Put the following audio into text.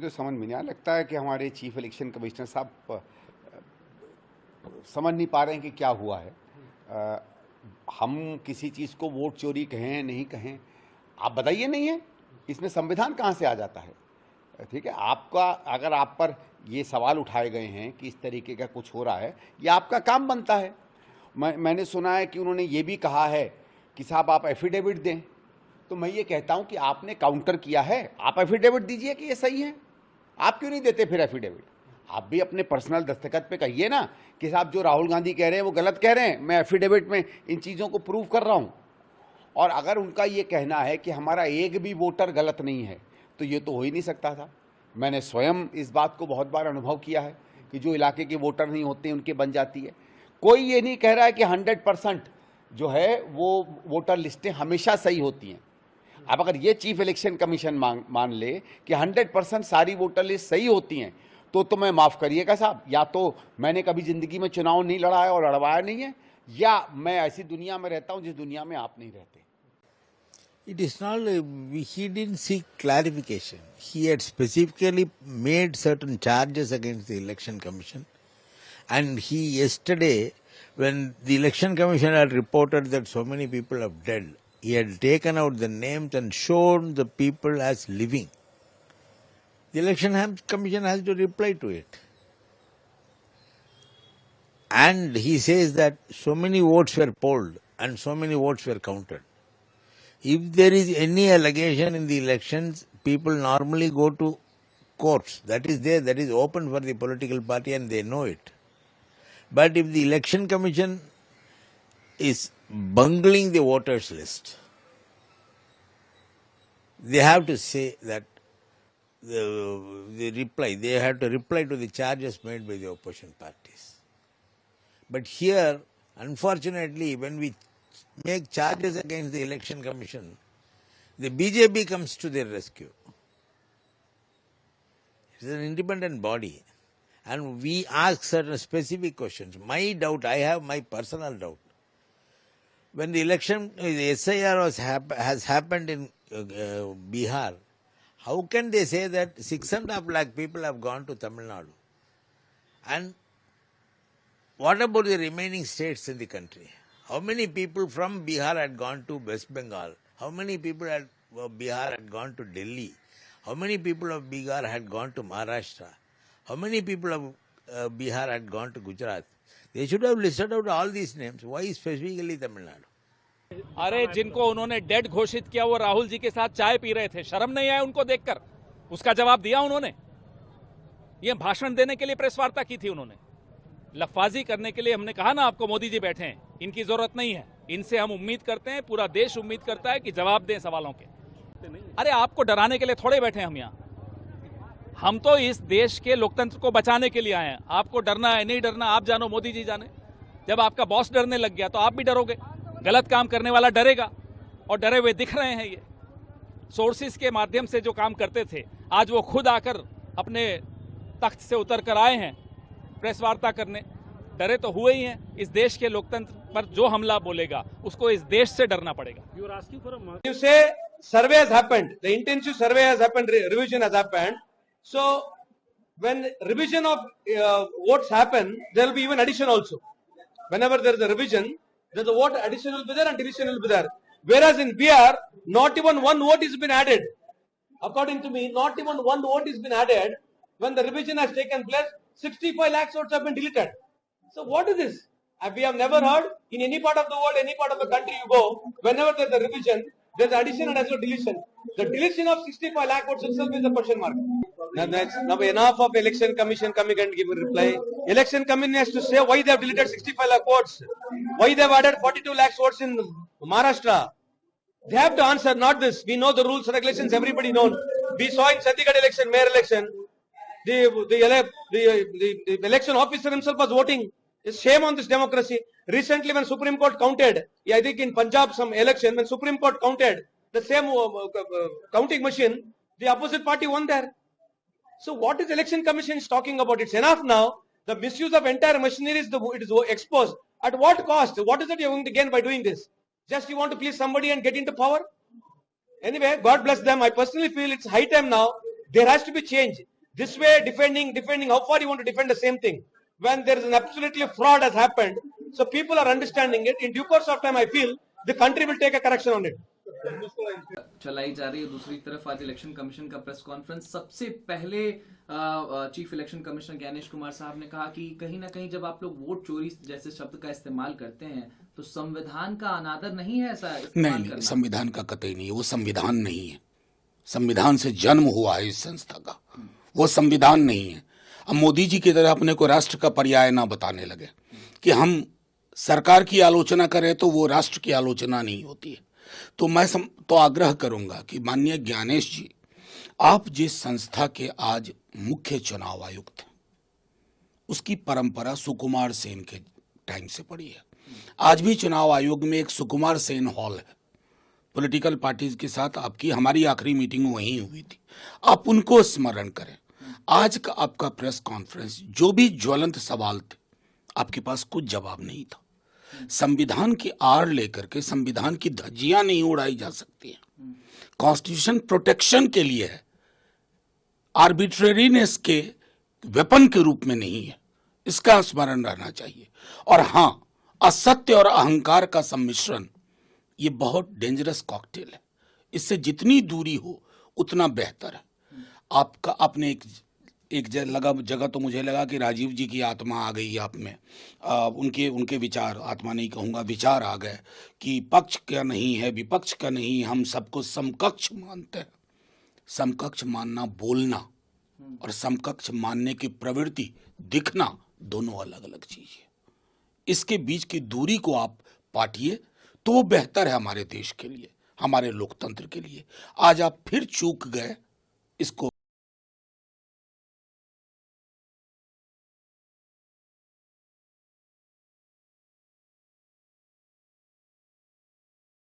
मुझे समझ में नहीं आया। लगता है कि हमारे चीफ इलेक्शन कमिश्नर साहब समझ नहीं पा रहे हैं कि क्या हुआ है। हम किसी चीज़ को वोट चोरी कहें नहीं कहें, आप बताइए। नहीं है, इसमें संविधान कहाँ से आ जाता है? ठीक है, आपका अगर आप पर ये सवाल उठाए गए हैं कि इस तरीके का कुछ हो रहा है, ये आपका काम बनता है। मैंने सुना है कि उन्होंने ये भी कहा है कि साहब आप एफिडेविट दें। तो मैं ये कहता हूं कि आपने काउंटर किया है, आप एफिडेविट दीजिए कि ये सही है। आप क्यों नहीं देते फिर एफिडेविट? आप भी अपने पर्सनल दस्तखत पे कहिए ना कि साहब जो राहुल गांधी कह रहे हैं वो गलत कह रहे हैं, मैं एफिडेविट में इन चीज़ों को प्रूव कर रहा हूं। और अगर उनका ये कहना है कि हमारा एक भी वोटर गलत नहीं है, तो ये तो हो ही नहीं सकता था। मैंने स्वयं इस बात को बहुत बार अनुभव किया है कि जो इलाके के वोटर नहीं होते उनके बन जाती है। कोई ये नहीं कह रहा है कि 100% जो है वो वोटर लिस्टें हमेशा सही होती हैं। अब अगर ये चीफ इलेक्शन कमीशन मान ले कि 100% सारी वोटर लिस्ट सही होती हैं, तो मैं माफ़ करिएगा साहब, या तो मैंने कभी ज़िंदगी में चुनाव नहीं लड़ा है और लड़वाया नहीं है, या मैं ऐसी दुनिया में रहता हूं जिस दुनिया में आप नहीं रहते। It is not, he didn't seek clarification. He had specifically made certain charges against the Election Commission. And he yesterday, when the Election Commission had reported that so many people have died, he had taken out the names and shown the people as living. The Election Commission has to reply to it. And he says that so many votes were polled and so many votes were counted. If there is any allegation in the elections, people normally go to courts. That is there, that is open for the political party and they know it. But if the Election Commission is bungling the voters list, they have to say that they have to reply to the charges made by the opposition parties. But here, unfortunately, when we make charges against the Election Commission, the BJP comes to their rescue. It is an independent body. And we ask certain specific questions. My doubt, I have my personal doubt. When the election, the SIR has happened in Bihar, how can they say that 6.5 lakh people have gone to Tamil Nadu? And what about the remaining states in the country? How many people from Bihar had gone to West Bengal? How many people of Bihar had gone to Delhi? How many people of Bihar had gone to Maharashtra? How many people of Bihar had gone to Gujarat? They should have listed out all these names. Why specifically Tamil Nadu? अरे जिनको उन्होंने dead घोषित किया वो राहुल जी के साथ चाय P रहे थे, शर्म नहीं आया उनको देखकर? उसका जवाब दिया उन्होंने। ये भाषण देने के लिए प्रेस वार्ता की थी उन्होंने, लफाजी करने के लिए। हमने कहा ना आपको, मोदी जी बैठे हैं, इनकी जरूरत नहीं है। इनसे हम उम्मीद करते हैं, पूरा देश उम्मीद करता है कि जवाब दें सवालों के। अरे आपको डराने के लिए थोड़े बैठे हैं हम यहाँ। हम तो इस देश के लोकतंत्र को बचाने के लिए आए हैं। आपको डरना है नहीं डरना आप जानो, मोदी जी जाने। जब आपका बॉस डरने लग गया तो आप भी डरोगे। गलत काम करने वाला डरेगा, और डरे हुए दिख रहे हैं। ये सोर्सेस के माध्यम से जो काम करते थे, आज वो खुद आकर अपने तख्त से उतर कर आए हैं प्रेस वार्ता करने। डरे तो हुए ही हैं। इस देश के लोकतंत्र पर जो हमला बोलेगा उसको इस देश से डरना पड़ेगा। You say survey has happened, the intensive survey has happened, revision has happened. So when revision of votes happen, there will be even addition also. Whenever there is a revision, then the vote addition will be there and deletion will be there. Whereas in BR, not even one vote has been added. According to me, not even one vote has been added. When the revision has taken place, 65 lakhs votes have been deleted. So what is this? We have never heard in any part of the world, any part of the country you go, whenever there is a revision, there is addition and also deletion. The deletion of 65 lakh votes itself is a question mark. Now enough of election commission coming and giving reply. Election commission has to say why they have deleted 65 lakh votes, why they have added 42 lakh votes in Maharashtra. They have to answer, not this. We know the rules, regulations, everybody knows. We saw in Chandigarh election, mayor election, the election officer himself was voting. It's shame on this democracy. Recently, when Supreme Court counted, I think in Punjab some election, when Supreme Court counted the same counting machine, the opposite party won there. So what is election commission is talking about? It's enough now. The misuse of entire machinery is exposed. At what cost? What is it you're going to gain by doing this? Just you want to please somebody and get into power? Anyway, God bless them. I personally feel it's high time now. There has to be change. this way defending how far you want to defend the same thing when there is an absolutely fraud has happened. So people are understanding it. In due course of time, I feel the country will take a correction on it. चलाई जा रही है। दूसरी तरफ आज election commission का press conference, सबसे पहले chief election commissioner Gyanesh Kumar साहब ने कहा कि कहीं ना कहीं जब आप लोग वोट चोरी जैसे शब्द का इस्तेमाल करते हैं तो संविधान का अनादर नहीं है ऐसा इस्तेमाल नहीं, करना? संविधान का कतई नहीं है, वो संविधान नहीं है। संविधान से जन्म हुआ है इस संस्था का, वो संविधान नहीं है। अब मोदी जी की तरह अपने को राष्ट्र का पर्याय ना बताने लगे कि हम सरकार की आलोचना करें तो वो राष्ट्र की आलोचना नहीं होती है। तो मैं तो आग्रह करूंगा कि माननीय ज्ञानेश जी, आप जिस संस्था के आज मुख्य चुनाव आयुक्त हैं, उसकी परंपरा सुकुमार सेन के टाइम से पड़ी है। आज भी चुनाव आयोग में एक सुकुमार सेन हॉल है। पॉलिटिकल पार्टीज के साथ आपकी हमारी आखिरी मीटिंग वहीं हुई थी। आप उनको स्मरण करें। आज का आपका प्रेस कॉन्फ्रेंस, जो भी ज्वलंत सवाल थे, आपके पास कुछ जवाब नहीं था। संविधान की आड़ लेकर के संविधान की धज्जियां नहीं उड़ाई जा सकती हैं। कॉन्स्टिट्यूशन प्रोटेक्शन के लिए है, आर्बिट्रेरीनेस के वेपन के रूप में नहीं है। इसका स्मरण रहना चाहिए। और हां, असत्य और अहंकार का सम्मिश्रण ये बहुत डेंजरस कॉकटेल है। इससे जितनी दूरी हो उतना बेहतर है। आपका आपने एक जगह तो मुझे लगा कि राजीव जी की आत्मा आ गई आप में। उनके विचार, आत्मा नहीं कहूँगा, विचार आ गए कि पक्ष का नहीं है, विपक्ष का नहीं, हम सबको समकक्ष मानते हैं। समकक्ष मानना बोलना और समकक्ष मानने की प्रवृत्ति दिखना दोनों अलग अलग चीज है। इसके बीच की दूरी को आप पाटिए तो वो बेहतर है हमारे देश के लिए, हमारे लोकतंत्र के लिए। आज आप फिर चूक गए, इसको